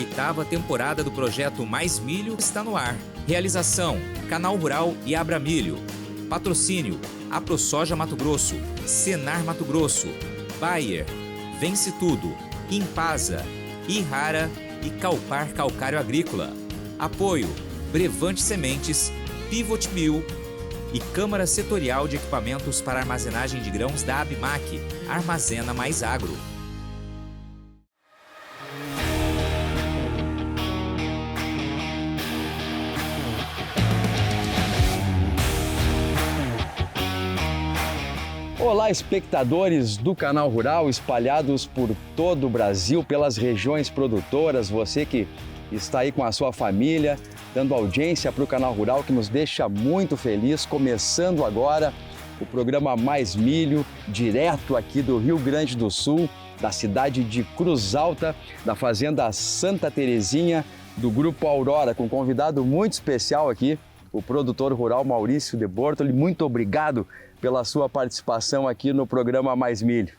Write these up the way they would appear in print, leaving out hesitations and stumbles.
8ª temporada do projeto Mais Milho está no ar. Realização: Canal Rural e Abra Milho. Patrocínio: AproSoja Mato Grosso, Senar Mato Grosso, Bayer, Vence Tudo, Impasa, Irrara e Calpar Calcário Agrícola. Apoio: Brevante Sementes, Pivot Mill e Câmara Setorial de Equipamentos para Armazenagem de Grãos da ABMAC, Armazena Mais Agro. Olá, espectadores do Canal Rural espalhados por todo o Brasil, pelas regiões produtoras, você que está aí com a sua família, dando audiência para o Canal Rural, que nos deixa muito feliz, começando agora o programa Mais Milho, direto aqui do Rio Grande do Sul, da cidade de Cruz Alta, da fazenda Santa Terezinha, do Grupo Aurora, com um convidado muito especial aqui, o produtor rural Maurício de Bortoli. Muito obrigado pela sua participação aqui no programa Mais Milho.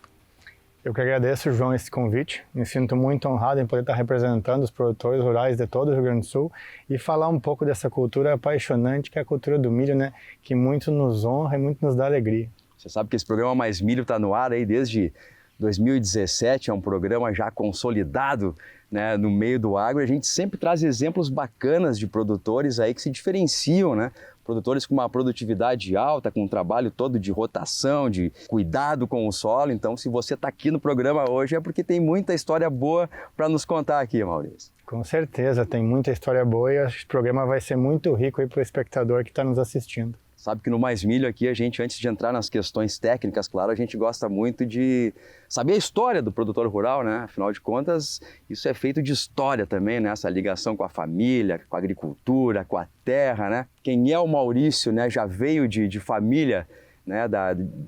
Eu que agradeço, João, esse convite. Me sinto muito honrado em poder estar representando os produtores rurais de todo o Rio Grande do Sul e falar um pouco dessa cultura apaixonante que é a cultura do milho, né? Que muito nos honra e muito nos dá alegria. Você sabe que esse programa Mais Milho está no ar aí desde 2017, é um programa já consolidado, né, no meio do agro. A gente sempre traz exemplos bacanas de produtores aí que se diferenciam, né? Produtores com uma produtividade alta, com um trabalho todo de rotação, de cuidado com o solo. Então, se você está aqui no programa hoje é porque tem muita história boa para nos contar aqui, Maurício. Com certeza, tem muita história boa e acho que o programa vai ser muito rico para o espectador que está nos assistindo. Sabe que no Mais Milho aqui, a gente, antes de entrar nas questões técnicas, claro, a gente gosta muito de saber a história do produtor rural, né? Afinal de contas, isso é feito de história também, né? Essa ligação com a família, com a agricultura, com a terra, né? Quem é o Maurício, né? Já veio de família, né?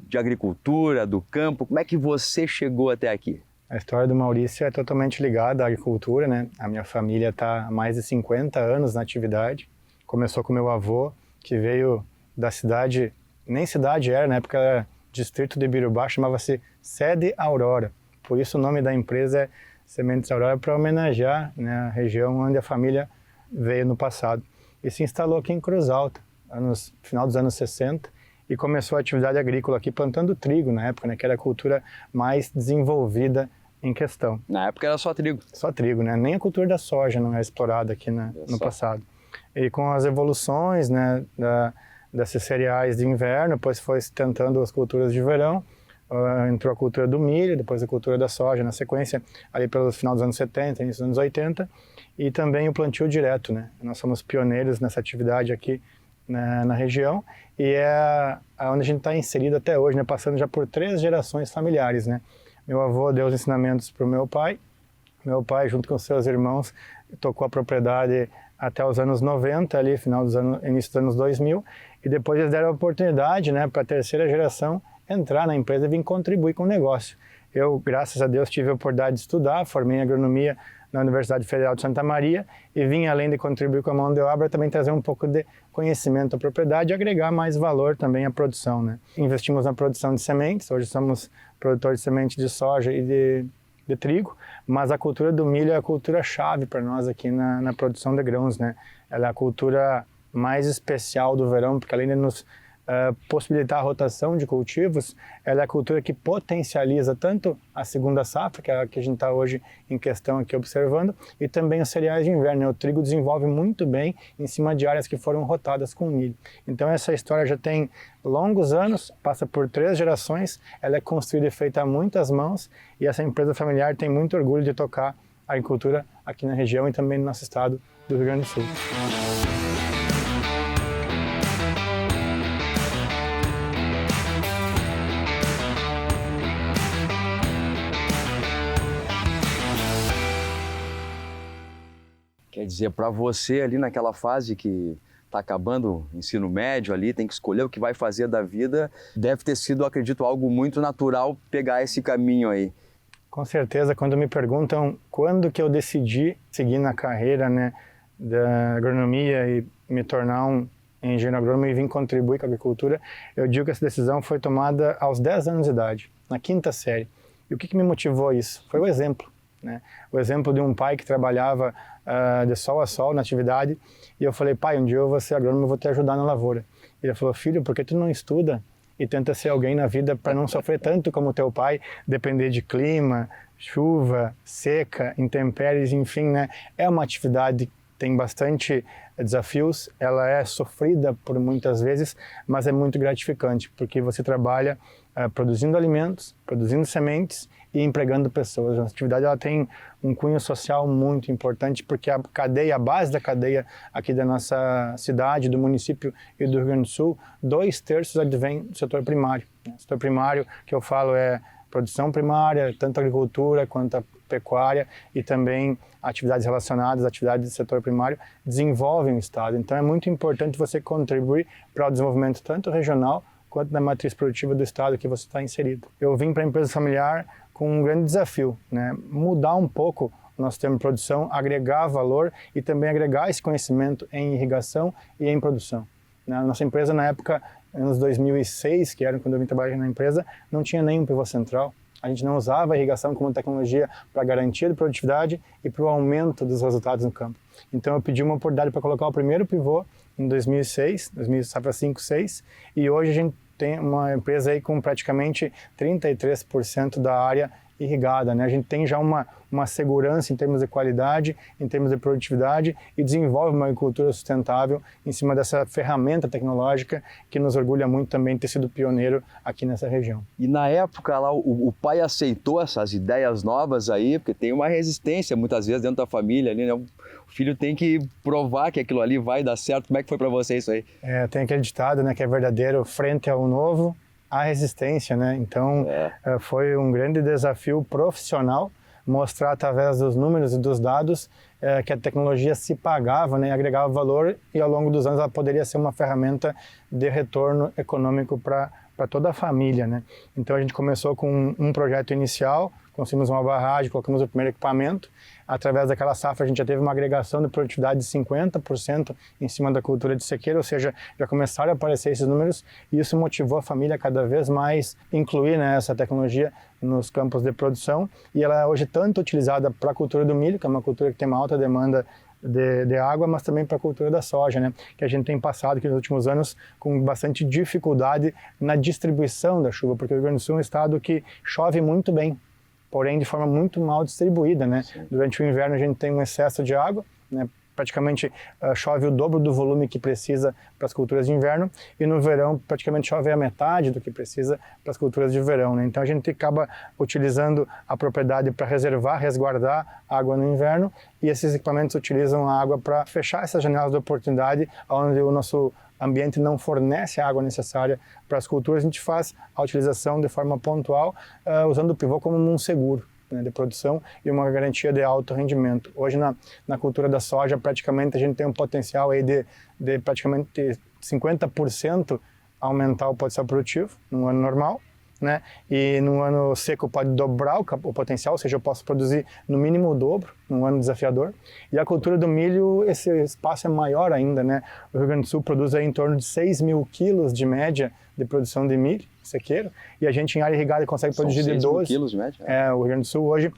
De agricultura, do campo. Como é que você chegou até aqui? A história do Maurício é totalmente ligada à agricultura, né? A minha família está há mais de 50 anos na atividade. Começou com meu avô, que veio da cidade, nem cidade era, na época era distrito de Birubá, chamava-se Sede Aurora. Por isso o nome da empresa é Sementes Aurora, para homenagear, né, a região onde a família veio no passado. E se instalou aqui em Cruz Alta, final dos anos 60, e começou a atividade agrícola aqui, plantando trigo na época, né, que era a cultura mais desenvolvida em questão. Na época era só trigo. Só trigo, né? Nem a cultura da soja não é explorada aqui no passado. E com as evoluções, né, desses cereais de inverno, depois foi tentando as culturas de verão, entrou a cultura do milho, depois a cultura da soja, na sequência, ali pelo final dos anos 70, início dos anos 80, e também o plantio direto, né? Nós somos pioneiros nessa atividade aqui na região, e é onde a gente está inserido até hoje, né? Passando já por 3 gerações familiares, né? Meu avô deu os ensinamentos para o meu pai, junto com seus irmãos, tocou a propriedade até os anos 90, ali, início dos anos 2000, e depois eles deram a oportunidade, né, para a 3ª geração entrar na empresa e vir contribuir com o negócio. Eu, graças a Deus, tive a oportunidade de estudar, formei em agronomia na Universidade Federal de Santa Maria e vim, além de contribuir com a mão de obra, também trazer um pouco de conhecimento à propriedade e agregar mais valor também à produção, né. Investimos na produção de sementes, hoje somos produtores de sementes de soja e de trigo, mas a cultura do milho é a cultura-chave para nós aqui na produção de grãos, né? Ela é a cultura mais especial do verão, porque além de nos possibilitar a rotação de cultivos, ela é a cultura que potencializa tanto a segunda safra, que é a que a gente está hoje em questão aqui observando, e também os cereais de inverno. O trigo desenvolve muito bem em cima de áreas que foram rotadas com milho. Então essa história já tem longos anos, passa por 3 gerações, ela é construída e feita a muitas mãos, e essa empresa familiar tem muito orgulho de tocar a agricultura aqui na região e também no nosso estado do Rio Grande do Sul. Quer dizer, para você ali naquela fase que está acabando o ensino médio ali, tem que escolher o que vai fazer da vida, deve ter sido, acredito, algo muito natural pegar esse caminho aí. Com certeza, quando me perguntam quando que eu decidi seguir na carreira, né, da agronomia e me tornar um engenheiro agrônomo e vir contribuir com a agricultura, eu digo que essa decisão foi tomada aos 10 anos de idade, na 5ª série. E o que me motivou a isso? Foi o exemplo. né? O exemplo de um pai que trabalhava de sol a sol na atividade, e eu falei, pai, um dia eu vou ser agrônomo, eu vou te ajudar na lavoura. Ele falou, filho, por que tu não estuda e tenta ser alguém na vida para não sofrer tanto como teu pai, depender de clima, chuva, seca, intempéries, enfim, né? É uma atividade que tem bastante desafios, ela é sofrida por muitas vezes, mas é muito gratificante, porque você trabalha produzindo alimentos, produzindo sementes e empregando pessoas. A atividade ela tem um cunho social muito importante, porque a base da cadeia aqui da nossa cidade, do município e do Rio Grande do Sul, 2/3 advém do setor primário. O setor primário que eu falo é produção primária, tanto a agricultura quanto a pecuária e também atividades relacionadas, atividades do setor primário, desenvolvem o Estado. Então é muito importante você contribuir para o desenvolvimento tanto regional quanto da matriz produtiva do Estado que você está inserido. Eu vim para a empresa familiar com um grande desafio, né? Mudar um pouco o nosso termo de produção, agregar valor e também agregar esse conhecimento em irrigação e em produção. Na nossa empresa, na época, anos 2006, que era quando eu vim trabalhar na empresa, não tinha nenhum pivô central. A gente não usava a irrigação como tecnologia para garantia de produtividade e para o aumento dos resultados no campo. Então eu pedi uma oportunidade para colocar o primeiro pivô em 2006, 2005-2006, e hoje a gente tem uma empresa aí com praticamente 33% da área irrigada, né? A gente tem já uma segurança em termos de qualidade, em termos de produtividade e desenvolve uma agricultura sustentável em cima dessa ferramenta tecnológica que nos orgulha muito também ter sido pioneiro aqui nessa região. E na época lá, o pai aceitou essas ideias novas aí, porque tem uma resistência muitas vezes dentro da família ali, né? O filho tem que provar que aquilo ali vai dar certo. Como é que foi para você isso aí? Tem aquele ditado, né, que é verdadeiro, frente ao novo, a resistência, né? Então, foi um grande desafio profissional mostrar através dos números e dos dados que a tecnologia se pagava, né? Agregava valor e ao longo dos anos ela poderia ser uma ferramenta de retorno econômico para toda a família, né? Então a gente começou com um projeto inicial, construímos uma barragem, colocamos o primeiro equipamento. Através daquela safra a gente já teve uma agregação de produtividade de 50% em cima da cultura de sequeira, ou seja, já começaram a aparecer esses números e isso motivou a família a cada vez mais incluir, né, essa tecnologia nos campos de produção, e ela é hoje tanto utilizada para a cultura do milho, que é uma cultura que tem uma alta demanda de água, mas também para a cultura da soja, né? Que a gente tem passado aqui nos últimos anos com bastante dificuldade na distribuição da chuva, porque o Rio Grande do Sul é um estado que chove muito bem, porém de forma muito mal distribuída, né? Sim. Durante o inverno a gente tem um excesso de água, né? Praticamente chove o dobro do volume que precisa para as culturas de inverno, e no verão praticamente chove a metade do que precisa para as culturas de verão, né? Então a gente acaba utilizando a propriedade para reservar, resguardar água no inverno, e esses equipamentos utilizam a água para fechar essas janelas de oportunidade onde o nosso ambiente não fornece a água necessária para as culturas. A gente faz a utilização de forma pontual, usando o pivô como um seguro, né, de produção e uma garantia de alto rendimento. Hoje na cultura da soja praticamente a gente tem um potencial aí de praticamente 50% aumentar o potencial produtivo no ano normal, né? E no ano seco pode dobrar o potencial, ou seja, eu posso produzir no mínimo o dobro num ano desafiador. E a cultura do milho, esse espaço é maior ainda, né? O Rio Grande do Sul produz aí em torno de 6.000 quilos de média de produção de milho sequeiro, e a gente em área irrigada consegue produzir de 12 quilos de média? O Rio Grande do Sul hoje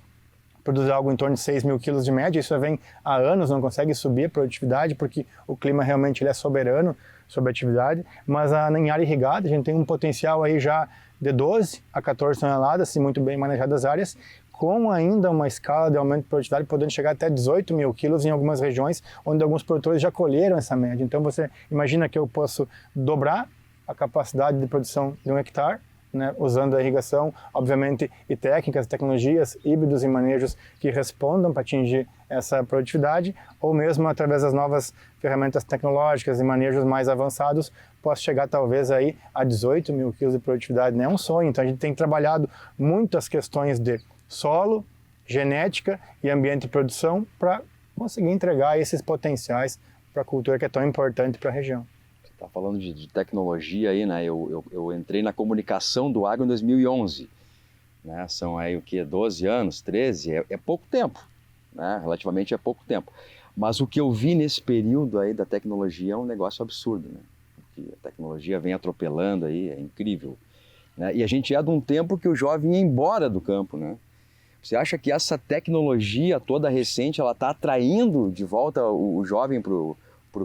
produz algo em torno de 6.000 quilos de média. Isso vem há anos, não consegue subir a produtividade porque o clima realmente ele é soberano sobre a atividade, mas em área irrigada a gente tem um potencial aí já de 12 a 14 toneladas, se muito bem manejadas as áreas, com ainda uma escala de aumento de produtividade podendo chegar até 18.000 quilos em algumas regiões, onde alguns produtores já colheram essa média. Então você imagina que eu posso dobrar a capacidade de produção de um hectare, né, usando a irrigação, obviamente, e técnicas, tecnologias, híbridos e manejos que respondam para atingir essa produtividade, ou mesmo através das novas ferramentas tecnológicas e manejos mais avançados, posso chegar talvez aí a 18.000 quilos de produtividade, né? É um sonho. Então a gente tem trabalhado muito as questões de solo, genética e ambiente de produção para conseguir entregar esses potenciais para a cultura que é tão importante para a região. Está falando de tecnologia aí, né? Eu entrei na comunicação do agro em 2011, né? São aí o que, 12 anos, 13, é pouco tempo, né? Relativamente é pouco tempo. Mas o que eu vi nesse período aí da tecnologia é um negócio absurdo, né? Porque a tecnologia vem atropelando aí, é incrível, né? E a gente é de um tempo que o jovem ia embora do campo, né? Você acha que essa tecnologia toda recente, ela está atraindo de volta o jovem para o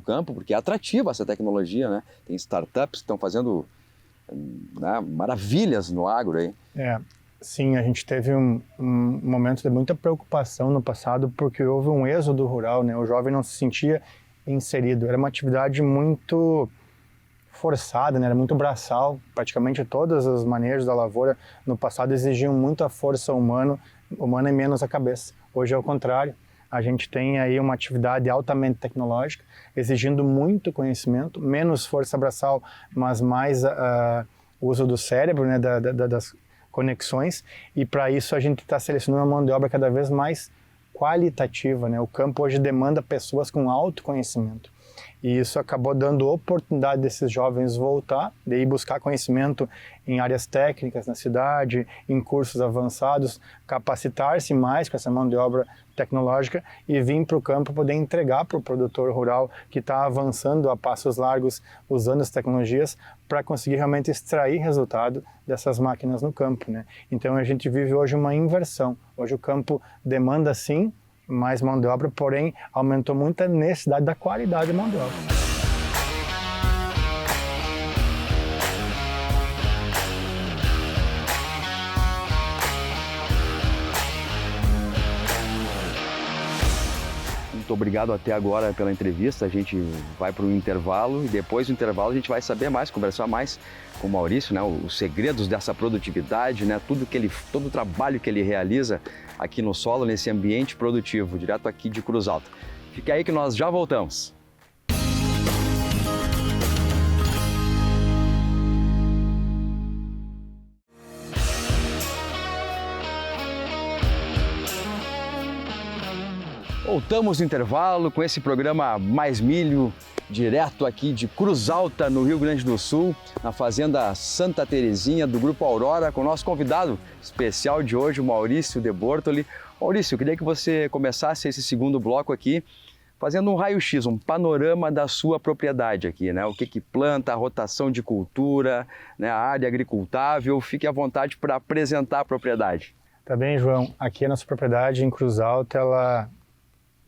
campo? Porque é atrativa essa tecnologia, né? Tem startups que estão fazendo, né, maravilhas no agro aí. Sim, a gente teve um momento de muita preocupação no passado porque houve um êxodo rural, né? O jovem não se sentia inserido. Era uma atividade muito forçada, né? Era muito braçal. Praticamente todos os manejos da lavoura no passado exigiam muita força humana e menos a cabeça. Hoje é o contrário. A gente tem aí uma atividade altamente tecnológica, exigindo muito conhecimento, menos força braçal, mas mais uso do cérebro, né? Das conexões, e para isso a gente está selecionando uma mão de obra cada vez mais qualitativa, né? O campo hoje demanda pessoas com autoconhecimento. E isso acabou dando oportunidade desses jovens voltar, de ir buscar conhecimento em áreas técnicas na cidade, em cursos avançados, capacitar-se mais com essa mão de obra tecnológica e vir para o campo poder entregar para o produtor rural que está avançando a passos largos, usando as tecnologias para conseguir realmente extrair resultado dessas máquinas no campo, né? Então a gente vive hoje uma inversão. Hoje o campo demanda sim mais mão de obra, porém aumentou muito a necessidade da qualidade de mão de obra. Muito obrigado até agora pela entrevista. A gente vai para o intervalo e depois do intervalo a gente vai saber mais, conversar mais com o Maurício, né? Os segredos dessa produtividade, né? Todo o trabalho que ele realiza aqui no solo, nesse ambiente produtivo, direto aqui de Cruz Alta. Fica aí que nós já voltamos. Voltamos no intervalo com esse programa Mais Milho, direto aqui de Cruz Alta, no Rio Grande do Sul, na fazenda Santa Terezinha, do Grupo Aurora, com o nosso convidado especial de hoje, o Maurício de Bortoli. Maurício, eu queria que você começasse esse segundo bloco aqui, fazendo um raio-x, um panorama da sua propriedade aqui, né? O que planta, a rotação de cultura, né? A área agricultável. Fique à vontade para apresentar a propriedade. Tá bem, João. Aqui a nossa propriedade em Cruz Alta, ela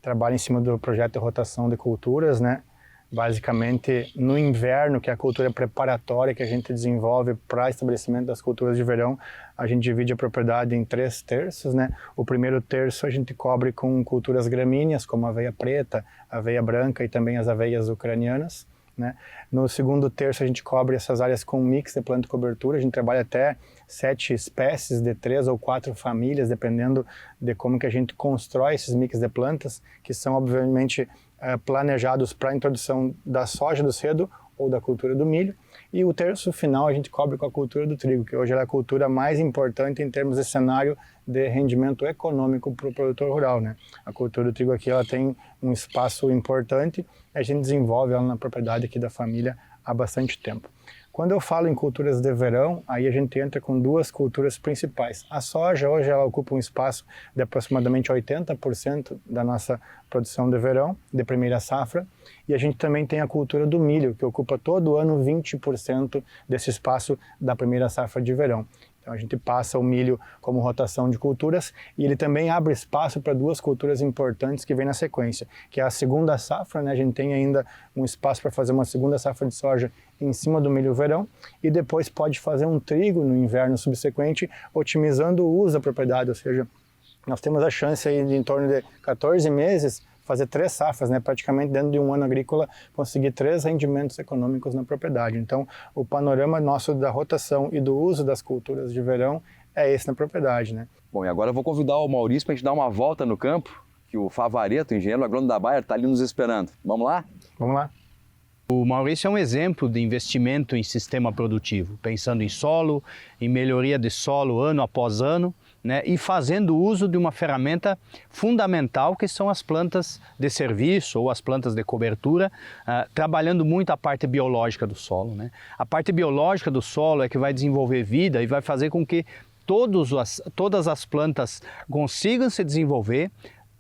trabalha em cima do projeto de rotação de culturas, né? Basicamente, no inverno, que é a cultura preparatória que a gente desenvolve para estabelecimento das culturas de verão, a gente divide a propriedade em 3 terços, né? O primeiro terço a gente cobre com culturas gramíneas, como a aveia preta, a aveia branca e também as aveias ucranianas, né? No segundo terço a gente cobre essas áreas com um mix de planta e cobertura. A gente trabalha até 7 espécies de 3 ou 4 famílias, dependendo de como que a gente constrói esses mix de plantas, que são obviamente planejados para a introdução da soja do cedo ou da cultura do milho. E o terço final a gente cobre com a cultura do trigo, que hoje é a cultura mais importante em termos de cenário de rendimento econômico para o produtor rural, né? A cultura do trigo aqui ela tem um espaço importante, a gente desenvolve ela na propriedade aqui da família há bastante tempo. Quando eu falo em culturas de verão, aí a gente entra com 2 culturas principais. A soja hoje ela ocupa um espaço de aproximadamente 80% da nossa produção de verão, de primeira safra, e a gente também tem a cultura do milho, que ocupa todo ano 20% desse espaço da primeira safra de verão. Então a gente passa o milho como rotação de culturas e ele também abre espaço para 2 culturas importantes que vêm na sequência, que é a segunda safra, né? A gente tem ainda um espaço para fazer uma segunda safra de soja em cima do milho verão e depois pode fazer um trigo no inverno subsequente, otimizando o uso da propriedade, ou seja, nós temos a chance aí de em torno de 14 meses fazer 3 safras, né? Praticamente dentro de um ano agrícola, conseguir 3 rendimentos econômicos na propriedade. Então, o panorama nosso da rotação e do uso das culturas de verão é esse na propriedade, né? Bom, e agora eu vou convidar o Maurício para a gente dar uma volta no campo, que o Favareto, engenheiro agrônomo da Bayer, está ali nos esperando. Vamos lá? Vamos lá. O Maurício é um exemplo de investimento em sistema produtivo, pensando em solo, em melhoria de solo ano após ano, né, e fazendo uso de uma ferramenta fundamental que são as plantas de serviço ou as plantas de cobertura, trabalhando muito a parte biológica do solo, né? A parte biológica do solo é que vai desenvolver vida e vai fazer com que todas as plantas consigam se desenvolver,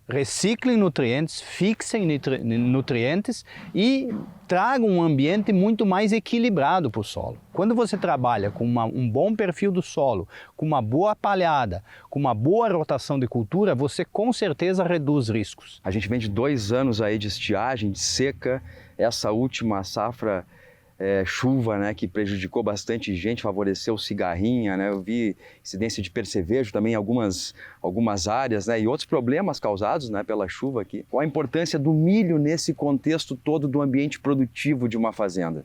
reciclem nutrientes, fixem nutrientes e tragam um ambiente muito mais equilibrado para o solo. Quando você trabalha com um bom perfil do solo, com uma boa palhada, com uma boa rotação de cultura, você com certeza reduz riscos. A gente vem de 2 anos aí de estiagem, de seca, essa última safra chuva, né, que prejudicou bastante gente, favoreceu cigarrinha, né, eu vi incidência de percevejo também em algumas áreas, né, e outros problemas causados, né, pela chuva aqui. Qual a importância do milho nesse contexto todo do ambiente produtivo de uma fazenda?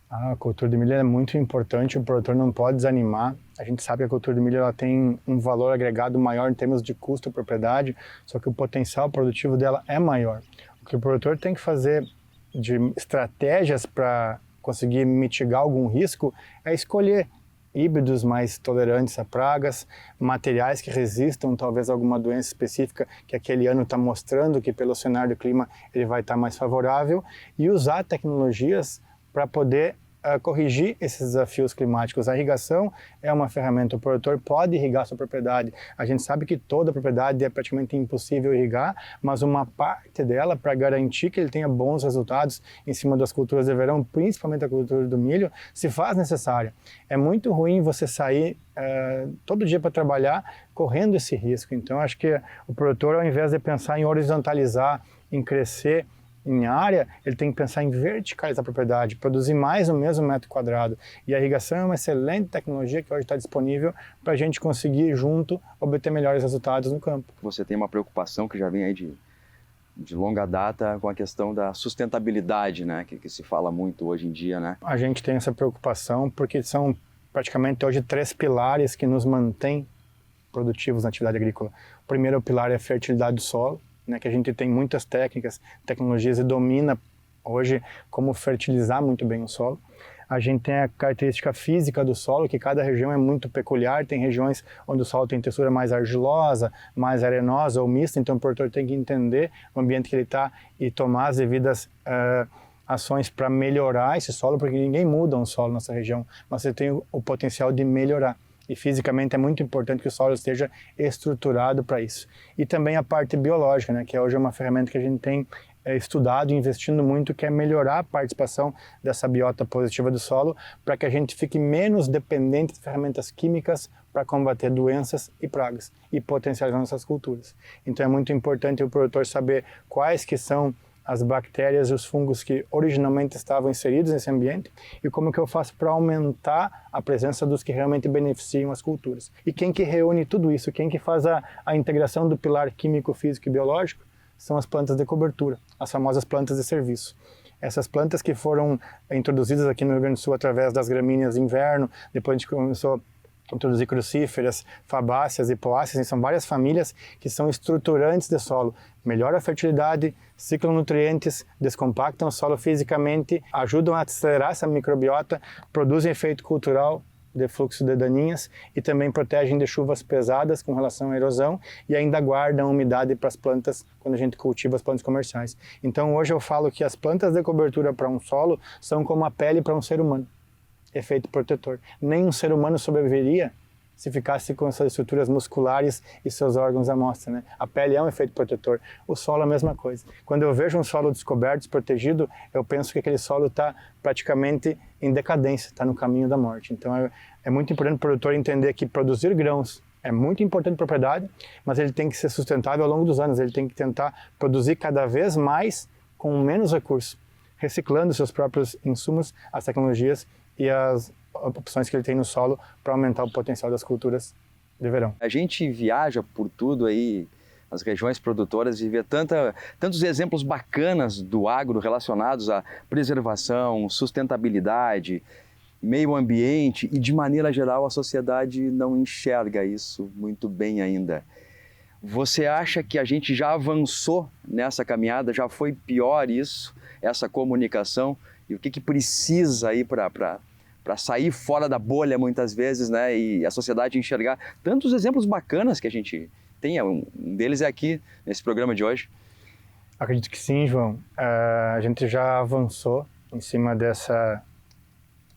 A cultura de milho é muito importante, o produtor não pode desanimar. A gente sabe que a cultura de milho ela tem um valor agregado maior em termos de custo por propriedade, só que o potencial produtivo dela é maior. O que o produtor tem que fazer de estratégias para conseguir mitigar algum risco é escolher híbridos mais tolerantes a pragas, materiais que resistam talvez a alguma doença específica que aquele ano está mostrando que pelo cenário do clima ele vai estar mais favorável, e usar tecnologias para poder corrigir esses desafios climáticos. A irrigação é uma ferramenta, o produtor pode irrigar sua propriedade. A gente sabe que toda propriedade é praticamente impossível irrigar, mas uma parte dela, para garantir que ele tenha bons resultados em cima das culturas de verão, principalmente a cultura do milho, se faz necessária. É muito ruim você sair todo dia para trabalhar correndo esse risco. Então, acho que o produtor, ao invés de pensar em horizontalizar, em crescer em área, ele tem que pensar em verticalizar a propriedade, produzir mais no mesmo metro quadrado. E a irrigação é uma excelente tecnologia que hoje está disponível para a gente conseguir, junto, obter melhores resultados no campo. Você tem uma preocupação que já vem aí de longa data com a questão da sustentabilidade, né, que se fala muito hoje em dia, né? A gente tem essa preocupação porque são praticamente hoje 3 pilares que nos mantêm produtivos na atividade agrícola. O primeiro pilar é a fertilidade do solo, né, que a gente tem muitas técnicas, tecnologias e domina hoje como fertilizar muito bem o solo. A gente tem a característica física do solo, que cada região é muito peculiar, tem regiões onde o solo tem textura mais argilosa, mais arenosa ou mista, então o produtor tem que entender o ambiente que ele está e tomar as devidas ações para melhorar esse solo, porque ninguém muda um solo nessa região, mas você tem o potencial de melhorar. E fisicamente é muito importante que o solo esteja estruturado para isso. E também a parte biológica, né, que hoje é uma ferramenta que a gente tem estudado e investindo muito, que é melhorar a participação dessa biota positiva do solo, para que a gente fique menos dependente de ferramentas químicas para combater doenças e pragas e potencializar nossas culturas. Então é muito importante o produtor saber quais que são as bactérias e os fungos que originalmente estavam inseridos nesse ambiente e como que eu faço para aumentar a presença dos que realmente beneficiam as culturas. E quem que reúne tudo isso, quem que faz a integração do pilar químico, físico e biológico, são as plantas de cobertura, as famosas plantas de serviço. Essas plantas que foram introduzidas aqui no Rio Grande do Sul através das gramíneas de inverno, depois a gente começou introduzir crucíferas, fabáceas e poáceas, são várias famílias que são estruturantes de solo, melhoram a fertilidade, ciclam nutrientes, descompactam o solo fisicamente, ajudam a acelerar essa microbiota, produzem efeito cultural de fluxo de daninhas e também protegem de chuvas pesadas com relação à erosão e ainda guardam umidade para as plantas quando a gente cultiva as plantas comerciais. Então hoje eu falo que as plantas de cobertura para um solo são como a pele para um ser humano. Efeito protetor. Nem um ser humano sobreviveria se ficasse com essas estruturas musculares e seus órgãos à mostra, né? A pele é um efeito protetor. O solo é a mesma coisa. Quando eu vejo um solo descoberto, desprotegido, eu penso que aquele solo está praticamente em decadência, está no caminho da morte. Então é muito importante o produtor entender que produzir grãos é muito importante para a propriedade, mas ele tem que ser sustentável ao longo dos anos. Ele tem que tentar produzir cada vez mais com menos recursos, reciclando seus próprios insumos, as tecnologias e as opções que ele tem no solo para aumentar o potencial das culturas de verão. A gente viaja por tudo aí, as regiões produtoras, e vê tantos exemplos bacanas do agro relacionados à preservação, sustentabilidade, meio ambiente, e de maneira geral a sociedade não enxerga isso muito bem ainda. Você acha que a gente já avançou nessa caminhada, já foi pior isso, essa comunicação? E o que precisa aí para sair fora da bolha muitas vezes, né? E a sociedade enxergar tantos exemplos bacanas que a gente tem. Um deles é aqui, nesse programa de hoje. Acredito que sim, João. A gente já avançou em cima desse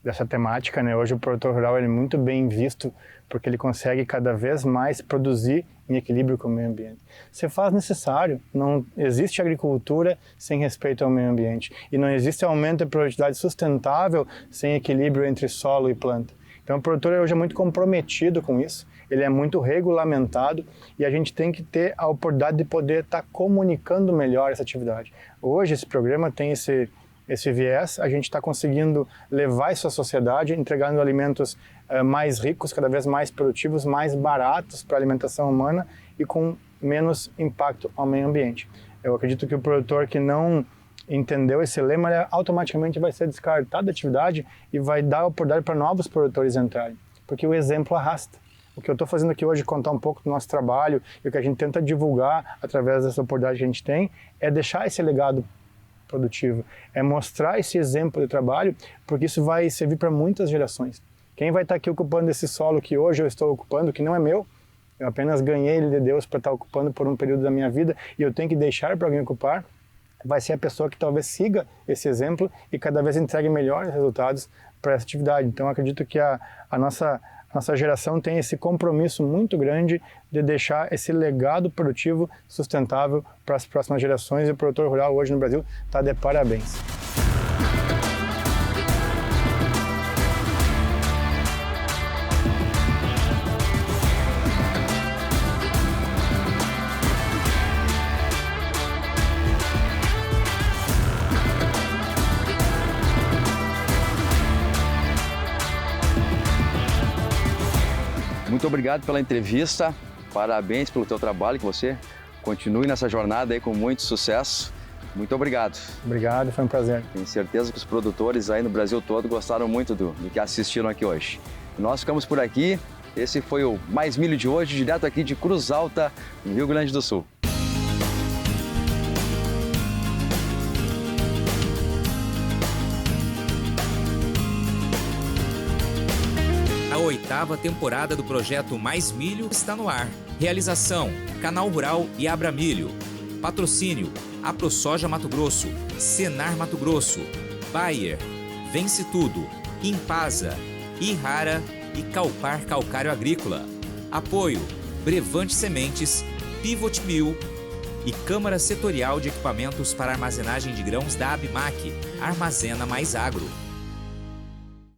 dessa temática, né? Hoje o produtor rural ele é muito bem visto porque ele consegue cada vez mais produzir em equilíbrio com o meio ambiente. Se faz necessário, não existe agricultura sem respeito ao meio ambiente e não existe aumento de produtividade sustentável sem equilíbrio entre solo e planta. Então o produtor hoje é muito comprometido com isso, ele é muito regulamentado e a gente tem que ter a oportunidade de poder estar comunicando melhor essa atividade. Hoje esse programa tem esse viés, a gente está conseguindo levar isso à sociedade, entregando alimentos mais ricos, cada vez mais produtivos, mais baratos para a alimentação humana e com menos impacto ao meio ambiente. Eu acredito que o produtor que não entendeu esse lema, ele automaticamente vai ser descartado da atividade e vai dar oportunidade para novos produtores entrarem, porque o exemplo arrasta. O que eu estou fazendo aqui hoje, contar um pouco do nosso trabalho e o que a gente tenta divulgar através dessa oportunidade que a gente tem, é deixar esse legado produtivo, é mostrar esse exemplo de trabalho, porque isso vai servir para muitas gerações. Quem vai estar aqui ocupando esse solo que hoje eu estou ocupando, que não é meu, eu apenas ganhei ele de Deus para estar ocupando por um período da minha vida e eu tenho que deixar para alguém ocupar, vai ser a pessoa que talvez siga esse exemplo e cada vez entregue melhores resultados para essa atividade. Então eu acredito que a nossa geração tem esse compromisso muito grande de deixar esse legado produtivo sustentável para as próximas gerações e o produtor rural hoje no Brasil está de parabéns. Muito obrigado pela entrevista, parabéns pelo teu trabalho, que você continue nessa jornada aí com muito sucesso. Muito obrigado. Obrigado, foi um prazer. Tenho certeza que os produtores aí no Brasil todo gostaram muito do que assistiram aqui hoje. Nós ficamos por aqui, esse foi o Mais Milho de hoje, direto aqui de Cruz Alta, no Rio Grande do Sul. A 8ª temporada do projeto Mais Milho está no ar. Realização: Canal Rural e Abra Milho. Patrocínio: AproSoja Mato Grosso, Senar Mato Grosso, Bayer, Vence Tudo, Impasa, Irrara e Calpar Calcário Agrícola. Apoio: Brevante Sementes, Pivot Mill e Câmara Setorial de Equipamentos para Armazenagem de Grãos da ABMAC, Armazena Mais Agro.